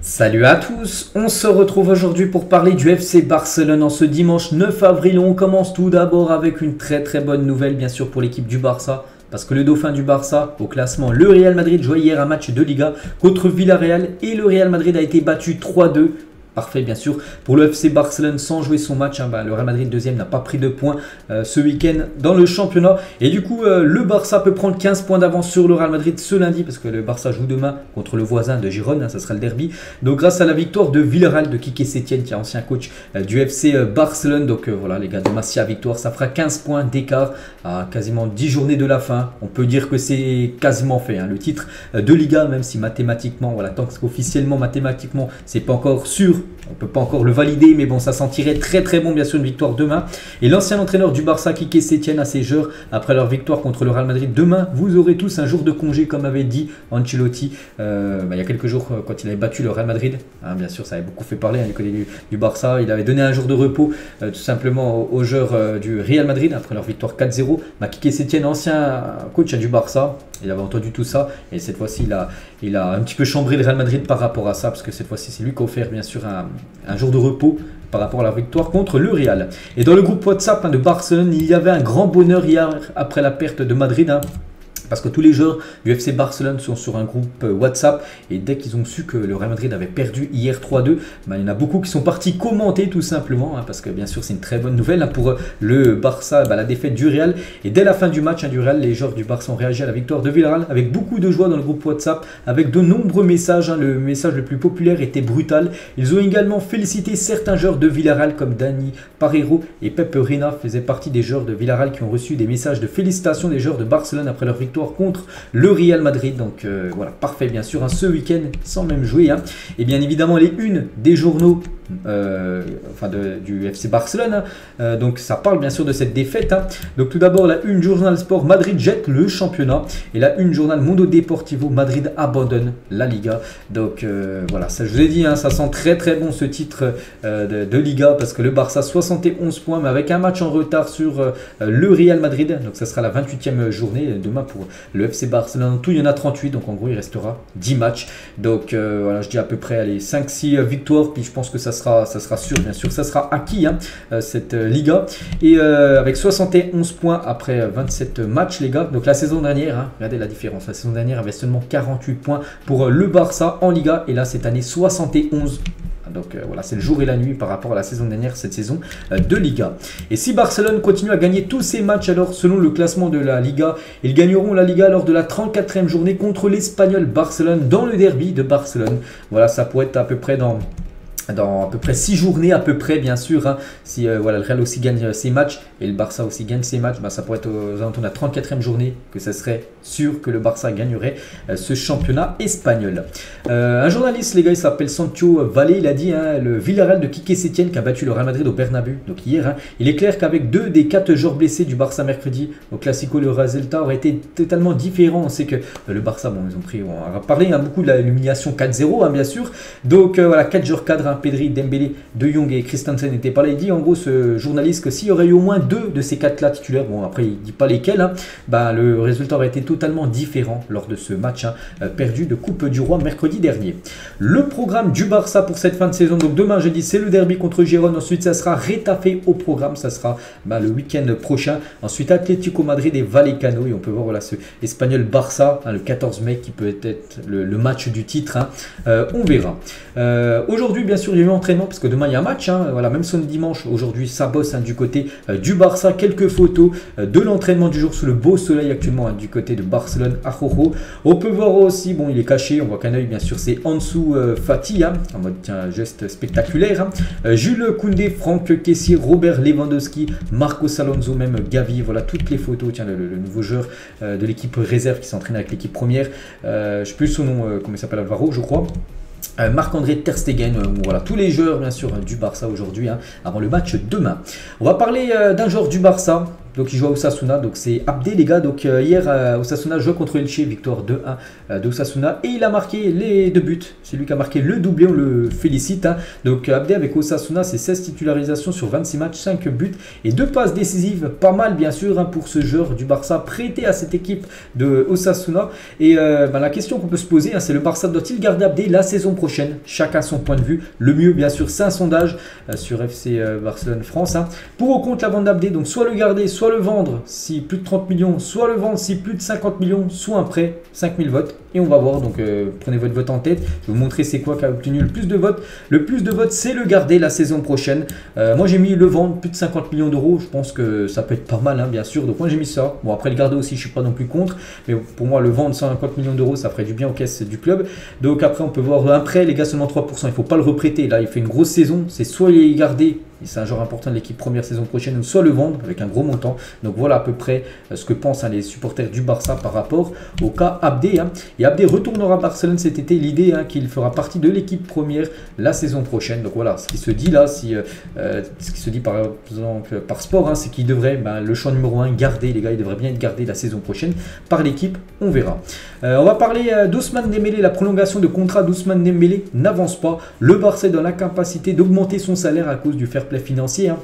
Salut à tous, on se retrouve aujourd'hui pour parler du FC Barcelone en ce dimanche 9 avril. On commence tout d'abord avec une très bonne nouvelle bien sûr pour l'équipe du Barça. Parce que le dauphin du Barça au classement, le Real Madrid, jouait hier un match de Liga contre Villarreal et le Real Madrid a été battu 3-2. Parfait bien sûr pour le FC Barcelone sans jouer son match. Le Real Madrid deuxième n'a pas pris de points ce week-end dans le championnat. Et du coup le Barça peut prendre 15 points d'avance sur le Real Madrid ce lundi. Parce que le Barça joue demain contre le voisin de Girone, ça sera le derby. Donc grâce à la victoire de Villarreal, de Quique Setién qui est ancien coach du FC Barcelone. Donc voilà les gars, demain si à victoire ça fera 15 points d'écart à quasiment 10 journées de la fin. On peut dire que c'est quasiment fait le titre de Liga, même si mathématiquement, voilà, tant qu'officiellement mathématiquement c'est pas encore sûr. On ne peut pas encore le valider, mais bon, ça sentirait très bon, bien sûr, une victoire demain. Et l'ancien entraîneur du Barça, Quique Setién, à ses joueurs, après leur victoire contre le Real Madrid, demain, vous aurez tous un jour de congé, comme avait dit Ancelotti il y a quelques jours, quand il avait battu le Real Madrid. Bien sûr, ça avait beaucoup fait parler du côté du Barça. Il avait donné un jour de repos, tout simplement, aux joueurs du Real Madrid, après leur victoire 4-0. Quique Setién, ancien coach du Barça, il avait entendu tout ça. Et cette fois-ci, il a un petit peu chambré le Real Madrid par rapport à ça, parce que cette fois-ci, c'est lui qui a offert, bien sûr, un jour de repos par rapport à la victoire contre le Real. Et dans le groupe WhatsApp de Barcelone, il y avait un grand bonheur hier après la perte de Madrid. Parce que tous les joueurs du FC Barcelone sont sur un groupe WhatsApp et dès qu'ils ont su que le Real Madrid avait perdu hier 3-2, il y en a beaucoup qui sont partis commenter tout simplement parce que bien sûr c'est une très bonne nouvelle pour le Barça, la défaite du Real. Et dès la fin du match du Real, les joueurs du Barça ont réagi à la victoire de Villarreal avec beaucoup de joie dans le groupe WhatsApp, avec de nombreux messages. Le message le plus populaire était brutal. Ils ont également félicité certains joueurs de Villarreal comme Dani Parejo et Pep Reina faisaient partie des joueurs de Villarreal qui ont reçu des messages de félicitations des joueurs de Barcelone après leur victoire contre le Real Madrid. Donc voilà, parfait bien sûr ce week-end sans même jouer. Et bien évidemment les unes des journaux du FC Barcelone. Donc ça parle bien sûr de cette défaite. Donc tout d'abord la une Journal Sport, Madrid jette le championnat. Et la une Journal Mundo Deportivo, Madrid abandonne la Liga. Donc voilà, ça je vous ai dit, ça sent très bon ce titre de Liga parce que le Barça 71 points mais avec un match en retard sur le Real Madrid. Donc ça sera la 28e journée demain pour le FC Barcelone. En tout il y en a 38, donc en gros il restera 10 matchs. Donc voilà, je dis à peu près 5-6 victoires, puis je pense que ça sera sûr, bien sûr, ça sera acquis cette Liga. Et avec 71 points après 27 matchs les gars. Donc la saison dernière, regardez la différence, la saison dernière avait seulement 48 points pour le Barça en Liga et là cette année 71. Donc voilà, c'est le jour et la nuit par rapport à la saison dernière, cette saison de Liga. Et si Barcelone continue à gagner tous ses matchs, alors selon le classement de la Liga, ils gagneront la Liga lors de la 34e journée contre l'Espagnol Barcelone dans le derby de Barcelone. Voilà, ça pourrait être à peu près dans à peu près 6 journées à peu près bien sûr. Si voilà, le Real aussi gagne ses matchs et le Barça aussi gagne ses matchs, ça pourrait être aux alentours de la 34e journée que ça serait sûr que le Barça gagnerait ce championnat espagnol. Un journaliste les gars, il s'appelle Santiago Valle, il a dit le Villarreal de Quique Setién qui a battu le Real Madrid au Bernabéu donc hier, il est clair qu'avec 2 des 4 joueurs blessés du Barça mercredi au Classico, le résultat aurait été totalement différent. On sait que le Barça, on va parler beaucoup de l'humiliation 4-0 bien sûr. Donc voilà, 4 joueurs cadres, Pedri, Dembélé, De Jong et Christensen n'étaient pas là. Il dit en gros ce journaliste que s'il y aurait eu au moins 2 de ces 4 là titulaires, après il dit pas lesquels, le résultat aurait été totalement différent lors de ce match perdu de Coupe du Roi mercredi dernier. Le programme du Barça pour cette fin de saison, donc demain jeudi c'est le derby contre Girone, ensuite ça sera Getafe au programme, ça sera le week-end prochain, ensuite Atlético Madrid et Vallecano et on peut voir voilà ce Espagnol Barça le 14 mai qui peut être le match du titre, on verra. Aujourd'hui bien sûr il y a eu entraînement parce que demain il y a un match, voilà, même si on est dimanche, aujourd'hui ça bosse du côté du Barça. Quelques photos de l'entraînement du jour sous le beau soleil actuellement du côté de Barcelone à Rojo. On peut voir aussi, il est caché, on voit qu'un œil bien sûr c'est Ansu Fati en mode geste spectaculaire. Jules Koundé, Franck Kessié, Robert Lewandowski, Marcos Alonso, même Gavi, voilà toutes les photos. Le nouveau joueur de l'équipe réserve qui s'entraîne avec l'équipe première, je ne sais plus son nom, comment il s'appelle, Alvaro je crois. Marc-André Ter Stegen, voilà tous les joueurs bien sûr du Barça aujourd'hui avant le match demain. On va parler d'un joueur du Barça Donc il joue à Osasuna, donc c'est Abdé les gars. Donc hier Osasuna joue contre Elche, victoire 2-1 de Osasuna et il a marqué les 2 buts. C'est lui qui a marqué le doublé, on le félicite. Hein. Donc Abdé avec Osasuna, c'est 16 titularisations sur 26 matchs, 5 buts et 2 passes décisives. Pas mal bien sûr hein, pour ce joueur du Barça prêté à cette équipe de Osasuna. Et la question qu'on peut se poser, hein, c'est le Barça doit-il garder Abdé la saison prochaine? Chacun son point de vue. Le mieux bien sûr c'est un sondage sur FC Barcelone France. Hein. Pour ou contre la vente d'Abdé, donc soit le garder, soit le vendre si plus de 30 millions, soit le vendre si plus de 50 millions, soit un prêt, 5000 votes. Et on va voir, donc prenez votre vote en tête. Je vais vous montrer c'est quoi qui a obtenu le plus de votes. Le plus de votes, c'est le garder la saison prochaine. Moi j'ai mis le vendre, plus de 50 millions d'euros. Je pense que ça peut être pas mal, hein, bien sûr. Donc moi j'ai mis ça. Bon après le garder aussi, je suis pas non plus contre. Mais pour moi le vendre 150 millions d'euros, ça ferait du bien aux caisses du club. Donc après on peut voir un prêt, les gars, seulement 3%. Il ne faut pas le reprêter. Là il fait une grosse saison. C'est soit il garder, c'est un joueur important de l'équipe première saison prochaine, ou soit le vendre avec un gros montant. Donc voilà à peu près ce que pensent les supporters du Barça par rapport au cas Abdé. Hein. Et Abdé retournera à Barcelone cet été. L'idée hein, qu'il fera partie de l'équipe première la saison prochaine. Donc voilà ce qui se dit là, ce qui se dit par exemple par Sport, hein, c'est qu'il devrait le choix numéro 1 garder, les gars, il devrait bien être gardé la saison prochaine par l'équipe. On verra. On va parler d'Ousmane Dembélé. La prolongation de contrat d'Ousmane Dembélé n'avance pas. Le Barça est dans l'incapacité d'augmenter son salaire à cause du fair play financier. Hein.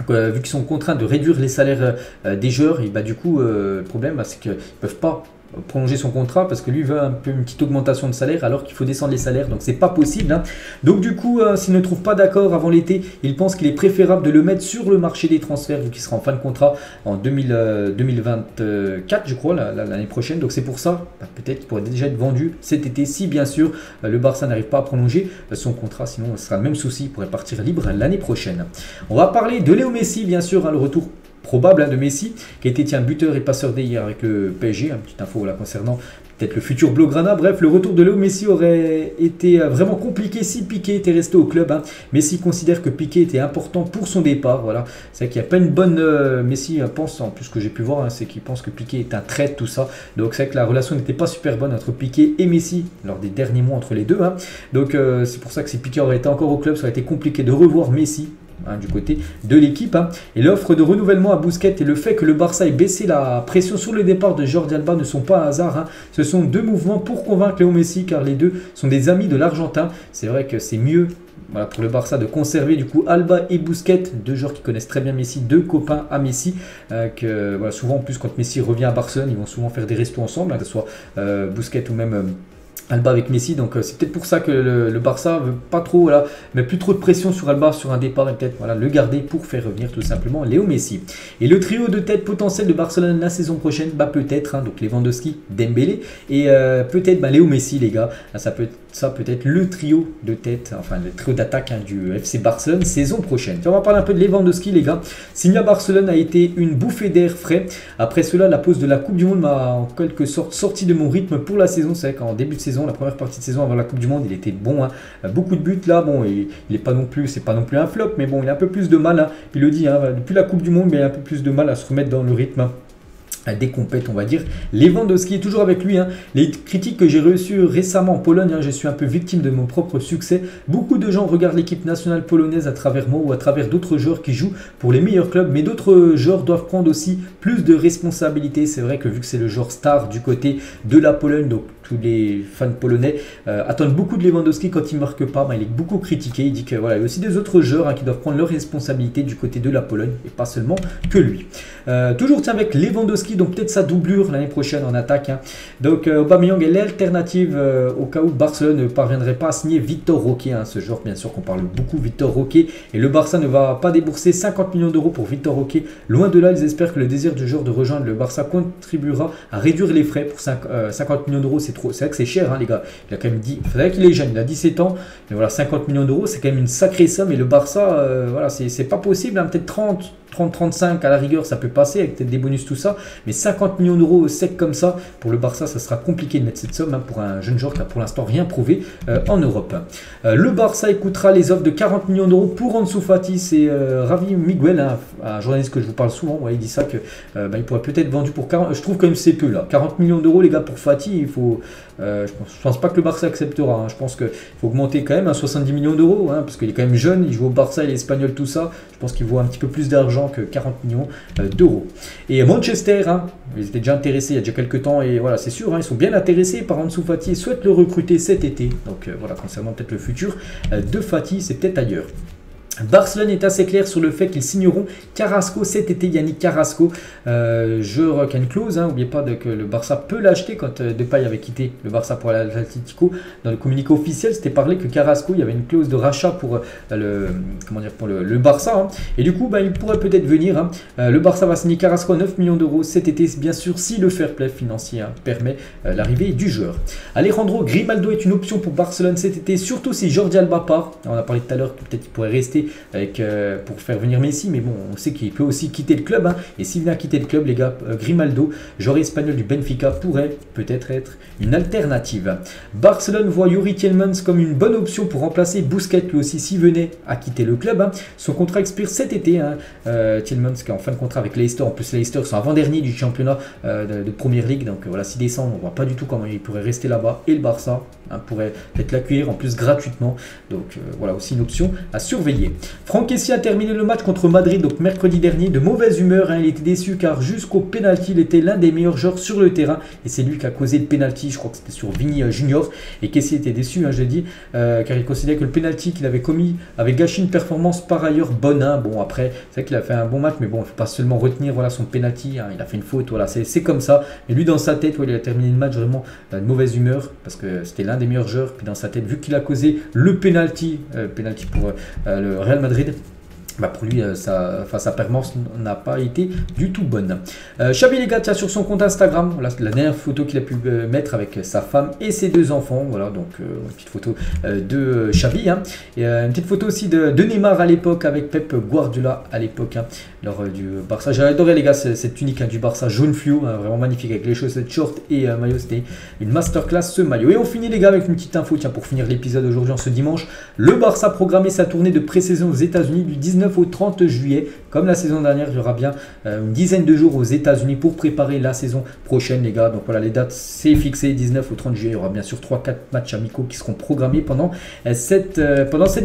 Vu qu'ils sont contraints de réduire les salaires des joueurs, et du coup le problème c'est qu'ils ne peuvent pas prolonger son contrat parce que lui veut un peu une petite augmentation de salaire alors qu'il faut descendre les salaires, donc c'est pas possible. Hein. Donc du coup s'il ne trouve pas d'accord avant l'été, il pense qu'il est préférable de le mettre sur le marché des transferts vu qu'il sera en fin de contrat en 2024 je crois, l'année prochaine. Donc c'est pour ça peut-être qu'il pourrait déjà être vendu cet été si bien sûr le Barça n'arrive pas à prolonger son contrat, sinon ce sera le même souci, il pourrait partir libre l'année prochaine. On va parler de Léo Messi bien sûr, hein, le retour probable de Messi, qui a été buteur et passeur d'hier avec le PSG, une petite info là concernant peut-être le futur Blaugrana. Bref, le retour de Léo Messi aurait été vraiment compliqué si Piqué était resté au club. Hein. Messi considère que Piqué était important pour son départ. Voilà, c'est vrai qu'il n'y a pas une bonne. Messi pense, en plus que j'ai pu voir, hein, c'est qu'il pense que Piqué est un traître, tout ça. Donc c'est vrai que la relation n'était pas super bonne entre Piqué et Messi lors des derniers mois entre les deux. Hein. Donc c'est pour ça que si Piqué aurait été encore au club, ça aurait été compliqué de revoir Messi. Hein, du côté de l'équipe. Hein. Et l'offre de renouvellement à Busquets et le fait que le Barça ait baissé la pression sur le départ de Jordi Alba ne sont pas un hasard. Hein. Ce sont deux mouvements pour convaincre Léo Messi car les deux sont des amis de l'Argentin. C'est vrai que c'est mieux pour le Barça de conserver du coup Alba et Busquets, deux joueurs qui connaissent très bien Messi, deux copains à Messi. Souvent en plus quand Messi revient à Barcelone, ils vont souvent faire des restos ensemble, hein, que ce soit Busquets ou même Alba avec Messi, donc c'est peut-être pour ça que le Barça veut pas trop, met plus trop de pression sur Alba sur un départ et peut-être le garder pour faire revenir tout simplement Léo Messi. Et le trio de tête potentiel de Barcelone la saison prochaine, peut-être, hein, donc Lewandowski, Dembélé et peut-être Léo Messi les gars, ça peut être le trio de tête, enfin le trio d'attaque hein, du FC Barcelone saison prochaine. On va parler un peu de Lewandowski les gars. Signé à Barcelone a été une bouffée d'air frais. Après cela, la pause de la Coupe du Monde m'a en quelque sorte sorti de mon rythme pour la saison. C'est vrai qu'en début de saison, la première partie de saison avant la Coupe du Monde, il était bon, hein. Beaucoup de buts là, bon, il est pas non plus, c'est pas non plus un flop, mais bon, il a un peu plus de mal, hein. Il le dit, hein, depuis la Coupe du Monde, mais il a un peu plus de mal à se remettre dans le rythme. Hein. Des compètes on va dire. Lewandowski est toujours avec lui. Hein. Les critiques que j'ai reçues récemment en Pologne, hein, je suis un peu victime de mon propre succès. Beaucoup de gens regardent l'équipe nationale polonaise à travers moi ou à travers d'autres joueurs qui jouent pour les meilleurs clubs, mais d'autres joueurs doivent prendre aussi plus de responsabilités. C'est vrai que vu que c'est le joueur star du côté de la Pologne, donc tous les fans polonais attendent beaucoup de Lewandowski. Quand il ne marque pas, il est beaucoup critiqué. Il dit que voilà, il y a aussi des autres joueurs hein, qui doivent prendre leurs responsabilités du côté de la Pologne et pas seulement que lui. Toujours avec Lewandowski, donc peut-être sa doublure l'année prochaine en attaque. Hein. Donc Aubameyang est l'alternative au cas où Barcelone ne parviendrait pas à signer Vitor Roque. Hein, ce joueur bien sûr qu'on parle beaucoup, Vitor Roque. Et le Barça ne va pas débourser 50 millions d'euros pour Vitor Roque. Loin de là, ils espèrent que le désir du joueur de rejoindre le Barça contribuera à réduire les frais. Pour 50 millions d'euros, c'est trop. C'est vrai que c'est cher hein, les gars. Il a quand même dit, c'est vrai qu'il est jeune, il a 17 ans. Mais voilà, 50 millions d'euros, c'est quand même une sacrée somme. Et le Barça, voilà, c'est pas possible. Hein, peut-être 30-35 à la rigueur, ça peut passer avec peut-être des bonus, tout ça. Mais 50 millions d'euros sec comme ça, pour le Barça, ça sera compliqué de mettre cette somme hein, pour un jeune joueur qui a pour l'instant rien prouvé en Europe. Le Barça écoutera les offres de 40 millions d'euros pour Ansu Fati. C'est Ravi Miguel, hein, un journaliste que je vous parle souvent. Ouais, il dit ça que il pourrait peut-être vendu pour 40. Je trouve quand même c'est peu là. 40 millions d'euros, les gars, pour Fati, il faut. Je pense pas que le Barça acceptera. Hein. Je pense qu'il faut augmenter quand même à 70 millions d'euros, hein, parce qu'il est quand même jeune. Il joue au Barça, il est espagnol, tout ça. Je pense qu'il vaut un petit peu plus d'argent. d'argent que 40 millions d'euros. Et Manchester, hein, ils étaient déjà intéressés il y a déjà quelques temps et voilà, c'est sûr, hein, ils sont bien intéressés par Ansu Fati et souhaitent le recruter cet été. Donc voilà, concernant peut-être le futur de Fati, c'est peut-être ailleurs. Barcelone est assez clair sur le fait qu'ils signeront Carrasco cet été. Yannick Carrasco, joueur qui a une clause, hein, n'oubliez pas que le Barça peut l'acheter quand Depay avait quitté le Barça pour l'Atlético. Dans le communiqué officiel, c'était parlé que Carrasco, il y avait une clause de rachat pour le Barça. Hein. Et du coup, il pourrait peut-être venir. Hein. Le Barça va signer Carrasco à 9 millions d'euros cet été, bien sûr, si le fair play financier permet l'arrivée du joueur. Alejandro Grimaldo est une option pour Barcelone cet été, surtout si Jordi Alba part. On a parlé tout à l'heure que peut-être qu'il pourrait rester pour faire venir Messi, mais bon, on sait qu'il peut aussi quitter le club, hein. Et s'il vient quitter le club, les gars, Grimaldo, joueur espagnol du Benfica, pourrait peut-être être une alternative. Barcelone voit Youri Tielemans comme une bonne option pour remplacer Busquets, lui aussi, s'il venait à quitter le club, hein. Son contrat expire cet été, hein. Tielemans qui est en fin de contrat avec Leicester. En plus, Leicester sont avant-dernier du championnat de Première Ligue, donc voilà, 6 décembre, on ne voit pas du tout comment il pourrait rester là-bas, et le Barça pourrait peut-être l'accueillir en plus gratuitement, donc voilà, aussi une option à surveiller. Franck Kessié a terminé le match contre Madrid donc mercredi dernier de mauvaise humeur, hein. Il était déçu car jusqu'au penalty il était l'un des meilleurs joueurs sur le terrain et c'est lui qui a causé le penalty, je crois que c'était sur Vini Junior, et Kessié était déçu, hein, je dis, car il considérait que le penalty qu'il avait commis avait gâché une performance par ailleurs bonne, hein. Bon, après c'est vrai qu'il a fait un bon match, mais bon, il ne faut pas seulement retenir voilà, son penalty, hein. Il a fait une faute, voilà, c'est comme ça, mais lui dans sa tête, il a terminé le match vraiment de mauvaise humeur parce que c'était l'un des meilleurs joueurs, puis dans sa tête, vu qu'il a causé le penalty pour le Real Madrid, pour lui, sa performance n'a pas été du tout bonne. Xavi, les gars, tiens, sur son compte Instagram, voilà, la dernière photo qu'il a pu mettre avec sa femme et ses 2 enfants. Voilà, donc une petite photo de Xavi. Hein, et une petite photo aussi de Neymar à l'époque avec Pep Guardiola à l'époque, hein, lors du Barça. J'ai adoré, les gars, cette tunique, hein, du Barça jaune fluo, hein, vraiment magnifique avec les chaussettes, short et maillot. C'était une masterclass ce maillot. Et on finit, les gars, avec une petite info. Tiens, pour finir l'épisode aujourd'hui, en ce dimanche, le Barça a programmé sa tournée de pré-saison aux États-Unis du 19 au 30 juillet. Comme la saison dernière, il y aura bien une dizaine de jours aux États-Unis pour préparer la saison prochaine, les gars. Donc voilà, les dates, c'est fixé, 19 au 30 juillet. Il y aura bien sûr 3-4 matchs amicaux qui seront programmés pendant cette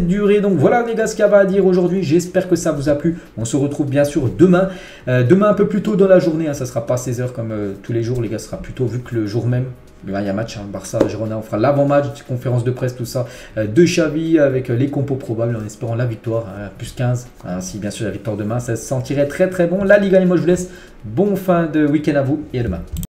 durée. Donc voilà, les gars, ce qu'il y avait à dire aujourd'hui. J'espère que ça vous a plu. On se retrouve bien sûr demain. Demain, un peu plus tôt dans la journée. Hein, ça ne sera pas 16h comme tous les jours, les gars. Ce sera plutôt, vu que le jour même, il y a un match, hein, Barça-Girona, on fera l'avant-match, conférence de presse, tout ça, de Xavi avec les compos probables en espérant la victoire, hein, plus 15, hein, si bien sûr la victoire demain, ça se sentirait très très bon. La Liga, et moi je vous laisse, bon fin de week-end à vous et à demain.